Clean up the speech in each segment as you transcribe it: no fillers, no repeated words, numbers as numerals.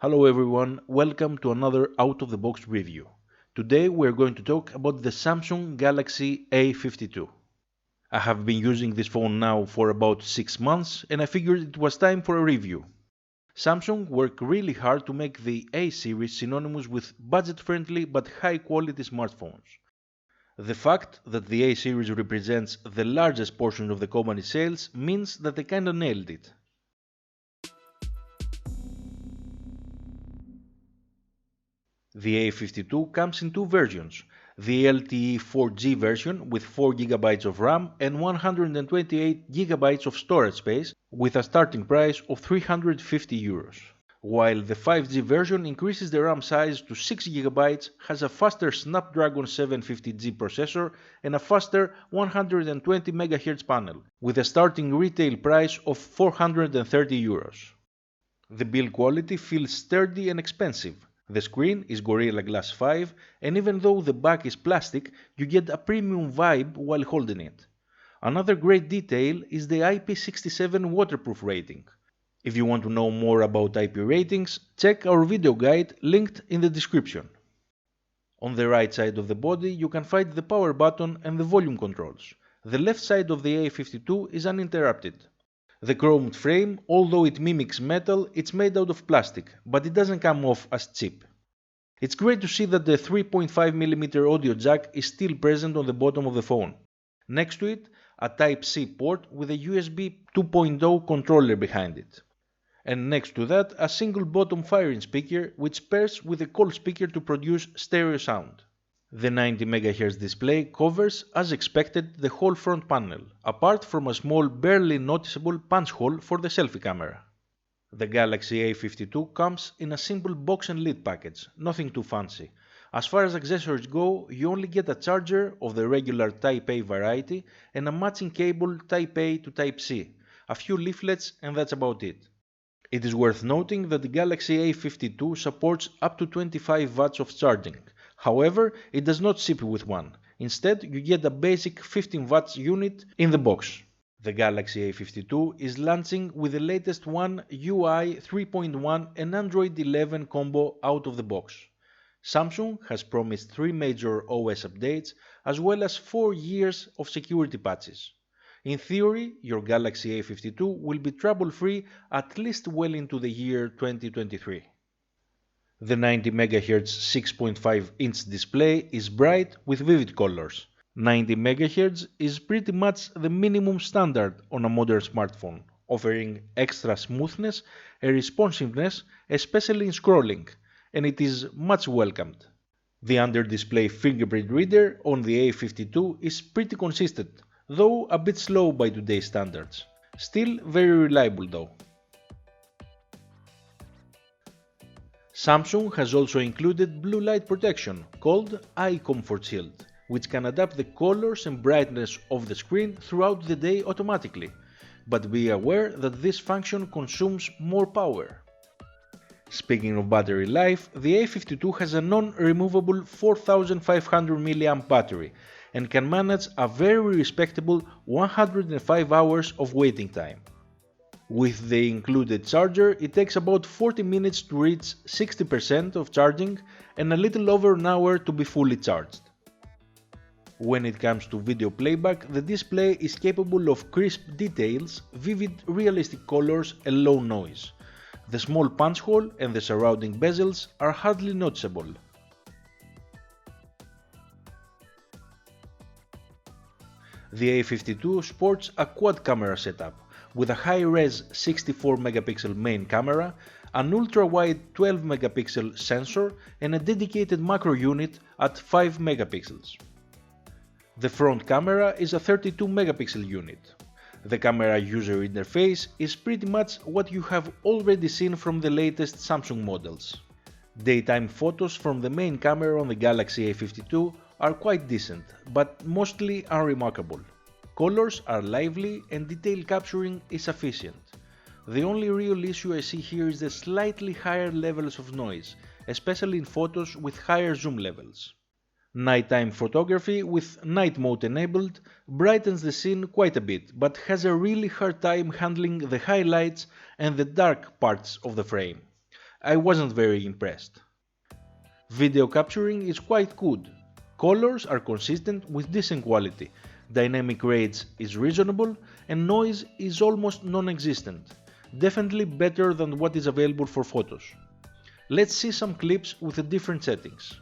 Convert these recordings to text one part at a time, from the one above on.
Hello everyone, welcome to another out-of-the-box review. Today we're going to talk about the Samsung Galaxy A52. I have been using this phone now for about 6 months and I figured it was time for a review. Samsung worked really hard to make the A series synonymous with budget-friendly but high-quality smartphones. The fact that the A series represents the largest portion of the company's sales means that they kinda nailed it. The A52 comes in two versions, the LTE 4G version with 4GB of RAM and 128GB of storage space with a starting price of €350, while the 5G version increases the RAM size to 6GB, has a faster Snapdragon 750G processor and a faster 120MHz panel, with a starting retail price of €430. The build quality feels sturdy and expensive. The screen is Gorilla Glass 5 and even though the back is plastic, you get a premium vibe while holding it. Another great detail is the IP67 waterproof rating. If you want to know more about IP ratings, check our video guide linked in the description. On the right side of the body you can find the power button and the volume controls. The left side of the A52 is uninterrupted. The chromed frame, although it mimics metal, it's made out of plastic, but it doesn't come off as cheap. It's great to see that the 3.5mm audio jack is still present on the bottom of the phone. Next to it, a Type-C port with a USB 2.0 controller behind it. And next to that, a single bottom firing speaker which pairs with a call speaker to produce stereo sound. The 90MHz display covers, as expected, the whole front panel, apart from a small barely noticeable punch hole for the selfie camera. The Galaxy A52 comes in a simple box and lid package, nothing too fancy. As far as accessories go, you only get a charger of the regular Type-A variety and a matching cable Type-A to Type-C, a few leaflets and that's about it. It is worth noting that the Galaxy A52 supports up to 25 watts of charging. However, it does not ship with one. Instead, you get a basic 15 watts unit in the box. The Galaxy A52 is launching with the latest One UI 3.1 and Android 11 combo out of the box. Samsung has promised 3 major OS updates as well as 4 years of security patches. In theory, your Galaxy A52 will be trouble-free at least well into the year 2023. The 90MHz 6.5-inch display is bright with vivid colors. 90MHz is pretty much the minimum standard on a modern smartphone, offering extra smoothness and responsiveness, especially in scrolling, and it is much welcomed. The under-display fingerprint reader on the A52 is pretty consistent, though a bit slow by today's standards. Still very reliable though. Samsung has also included blue light protection called Eye Comfort Shield, which can adapt the colors and brightness of the screen throughout the day automatically, but be aware that this function consumes more power. Speaking of battery life, the A52 has a non-removable 4500 mAh battery and can manage a very respectable 105 hours of waiting time. With the included charger, it takes about 40 minutes to reach 60% of charging and a little over an hour to be fully charged. When it comes to video playback, the display is capable of crisp details, vivid realistic colors and low noise. The small punch hole and the surrounding bezels are hardly noticeable. The A52 sports a quad camera setup with a high-res 64MP main camera, an ultra-wide 12MP sensor and a dedicated macro unit at 5MP. The front camera is a 32MP unit. The camera user interface is pretty much what you have already seen from the latest Samsung models. Daytime photos from the main camera on the Galaxy A52 are quite decent, but mostly unremarkable. Colors are lively and detail capturing is sufficient. The only real issue I see here is the slightly higher levels of noise, especially in photos with higher zoom levels. Nighttime photography with night mode enabled brightens the scene quite a bit, but has a really hard time handling the highlights and the dark parts of the frame. I wasn't very impressed. Video capturing is quite good. Colors are consistent with decent quality, dynamic range is reasonable, and noise is almost non-existent. Definitely better than what is available for photos. Let's see some clips with the different settings.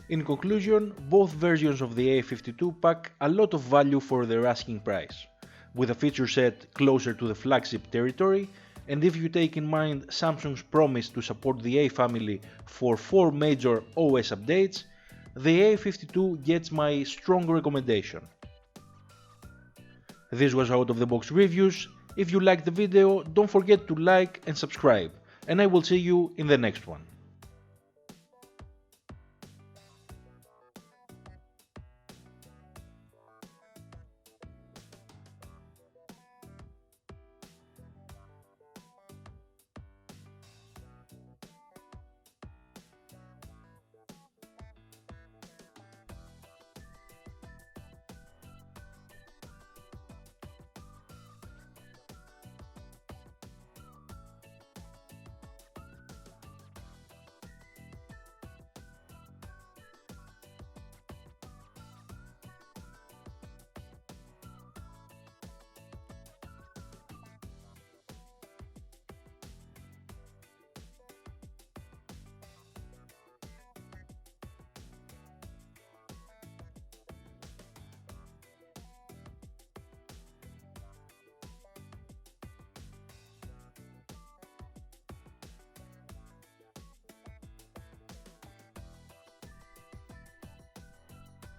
In conclusion, both versions of the A52 pack a lot of value for their asking price, with a feature set closer to the flagship territory, and if you take in mind Samsung's promise to support the A family for 4 major OS updates, the A52 gets my strong recommendation. This was Out of the Box Reviews. If you liked the video, don't forget to like and subscribe, and I will see you in the next one.